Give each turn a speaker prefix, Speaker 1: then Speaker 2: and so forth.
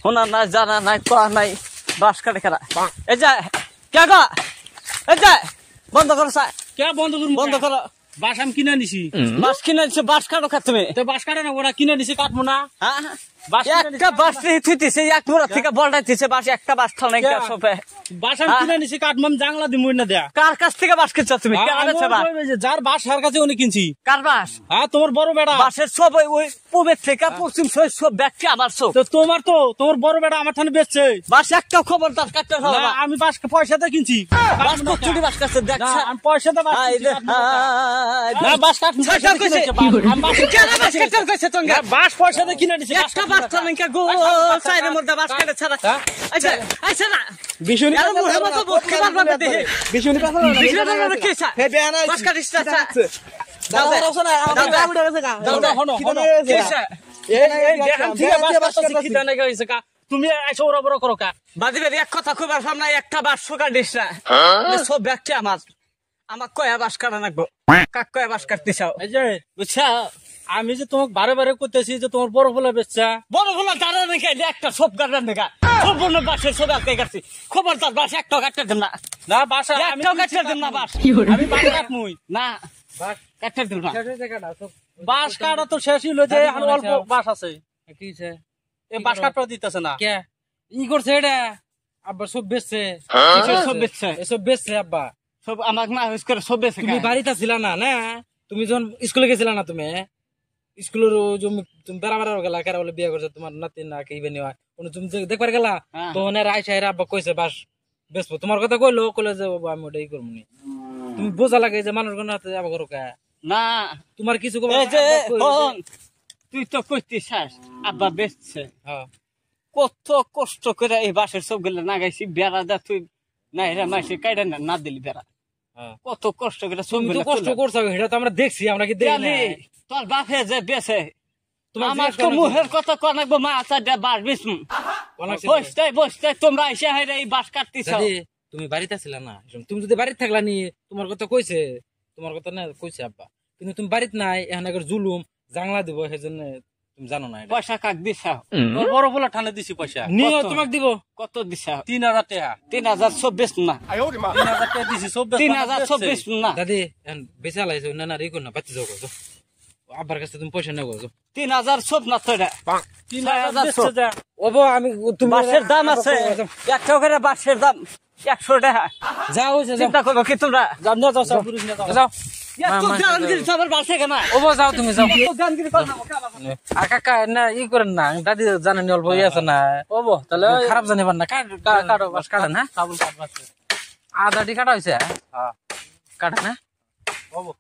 Speaker 1: শোনা নাই জানা নাই কোয়া নাই বাস কাটে খেলা এই যে কে গো এই যে বন্ধ করো স্যার
Speaker 2: কে বন্ধ করুন
Speaker 1: বন্ধ করো
Speaker 2: বাস আমি কিনে নিছি
Speaker 1: বাস কিনে দিচ্ছে বাস কাটো খা তুমি
Speaker 2: তো বাস কাটে না ওরা কিনে নিছি কাটবো না
Speaker 1: হ্যাঁ
Speaker 2: বাস
Speaker 1: একটা বাস থুইতেছে এক মোড়া থেকে বলটাইতেছে বাস একটা বাস ঠাল নাই সবে
Speaker 2: বাস আমি কিনে নিছি কাটবো আমি জাংলা দিমু না দেয়া
Speaker 1: কার কাছ থেকে বাস কিনছো তুমি কে আনেছে বাস
Speaker 2: যার বাস হার কাছে উনি কিনছি
Speaker 1: কার বাস
Speaker 2: হ্যাঁ তোমার বড় বেটা
Speaker 1: বাসের সব ওই পূবের থেকে পশ্চিম সব ব্যাগটি আমার সব
Speaker 2: তো তোমার বড় বেটা আমার ঠানে বেচছে
Speaker 1: বাস একটা খবরদার কাটতে হবে
Speaker 2: না, আমি বাস পয়সাতে কিনছি
Speaker 1: বাস কচুরি বাস কাছে
Speaker 2: না,
Speaker 1: দেখছ
Speaker 2: আমি পয়সাতে বাস কিনছি, না বাস কাট বাস পয়সাতে কিনে নিছি
Speaker 1: একটা বাস ঠাল গো সাইডের মধ্যে বাস কেটে ছাড়া আচ্ছা আচ্ছা না
Speaker 2: বিশুনি
Speaker 1: এর মুহে মতো বসতে পারবে দেহে
Speaker 2: বিশুনি পাথর
Speaker 1: বিশুনি কি স্যার
Speaker 2: হে বেয়ানা
Speaker 1: বাস কাটিস না
Speaker 2: দাও তুমি আইসো ওরা বড় করো কা
Speaker 1: বাদিবের এক কথা খুব সামনে একটা বাস সকাল দিস না সব ব্যাগটি আমার কয়া বাস কাটা নাকবো কাক কয়া বাস কাটতে চাও
Speaker 2: এই যে বুঝছা আমি যে তোমাকে বারে বারে করতেছি যে তোমার বড় ফুলা বেচছা
Speaker 1: বড় বড় দাঁড়া দেখে একটা সব গাড়ার দেখা সম্পূর্ণ বাসের সব একটা কাটছি খবরদার বাস একটা কাটতে দেন না
Speaker 2: না বাসা আমি
Speaker 1: একটাও কাটতে দেন না বাস
Speaker 2: আমি বাস কাটমুই
Speaker 1: না বাস কাটতে দেন না
Speaker 2: বাস কাটা তো শেষ হইলো যে আর অল্প বাস আছে
Speaker 3: কি হইছে
Speaker 2: এই বাস কাটতে দিতেছে না
Speaker 3: কে ই করছে এটা আব্বা সব বেচছে
Speaker 1: সব বেচছে
Speaker 3: এসব বেচছে আব্বা
Speaker 1: সব আমাকে না হুস করে সব বেচছে
Speaker 3: তুমি বাড়িতে ছিলা না না তুমি যখন স্কুলে গেছিলা না তুমি স্কুলের তুমি বেড়া গেলা কেরা বলে বিয়ে করছে তোমার নাতি না কি বেনি হয় তুমি দেখবার গেলা তখন আইসা আব্বা কইছে বাস বেচবো তোমার কথা কইলো যে বাবা আমি ওটাই করবো নি তুমি বোঝা লাগে যে মানুষ কোন হাতে আবার করো কা
Speaker 1: না
Speaker 3: তোমার কিছু
Speaker 1: তুই তো কইতিস আব্বা বেচছে
Speaker 3: হ্যাঁ
Speaker 1: কত কষ্ট করে এই বাসের সব গুলো নাগাইছি বেড়া দা তুই না এরা মাসে কাইডা না দিলি বেড়া কত কষ্ট করে সব
Speaker 3: তুমি তো কষ্ট করছো এটা তো আমরা দেখছি আমরা কি দেখি না
Speaker 1: তোর বাপে যে বেছে
Speaker 3: তোমার
Speaker 1: আমার তো মুহের কথা কনাকবো মা আচ্ছা বাস বিছম বসতে তোমরা এসে হাইরে এই বাস কাটতিছ
Speaker 3: তুমি বাড়িতে ছিলা না তুমি যদি বাড়িতে থাকলা নি তোমার কথা কইছে তোমার কথা না কইছে আব্বা কিন্তু তুমি বাড়িতে নাই এখন একবার জুলুম জাংলা দিব সেজন্য তুমি জানো না
Speaker 1: পয়সা কাক দিছাও
Speaker 2: বড় বড় ঠানে দিছি পয়সা
Speaker 3: নিও তোমাক দিব
Speaker 1: কত দিছাও
Speaker 2: 3000 টাকা
Speaker 1: 3024 না
Speaker 2: 3000 টাকা দিছি
Speaker 1: 3024 না
Speaker 3: দাদি এখন বেচা লাইছো না না রেকো না বাতি যাও গো আব্বার কাছে তুমি পয়সা নেও গো
Speaker 1: 3000 না তো এটা
Speaker 2: 3000
Speaker 3: ওবো আমি তুমি
Speaker 1: বাসের দাম আছে একটা করে বাসের দাম 100 টাকা
Speaker 3: যাও হইছে যাও
Speaker 1: চিন্তা করো কি তোমরা
Speaker 2: যাও যাও পুরুষ না
Speaker 3: যাও
Speaker 1: এত গানগিরি সবার বাসে কেন
Speaker 3: ওবো যাও তুমি যাও
Speaker 1: গানগিরি কর না
Speaker 3: আর কাকা না ই করেন না দাদি জানেন অল্প ই আছে না
Speaker 2: ওবো তাহলে
Speaker 3: খারাপ জানিবার না কাটো বাস কাটেন হ্যাঁ
Speaker 2: কাবুল কাটবাছে
Speaker 3: আদাটি কাটা হয়েছে হ্যাঁ কাটেন হ্যাঁ
Speaker 2: ওবো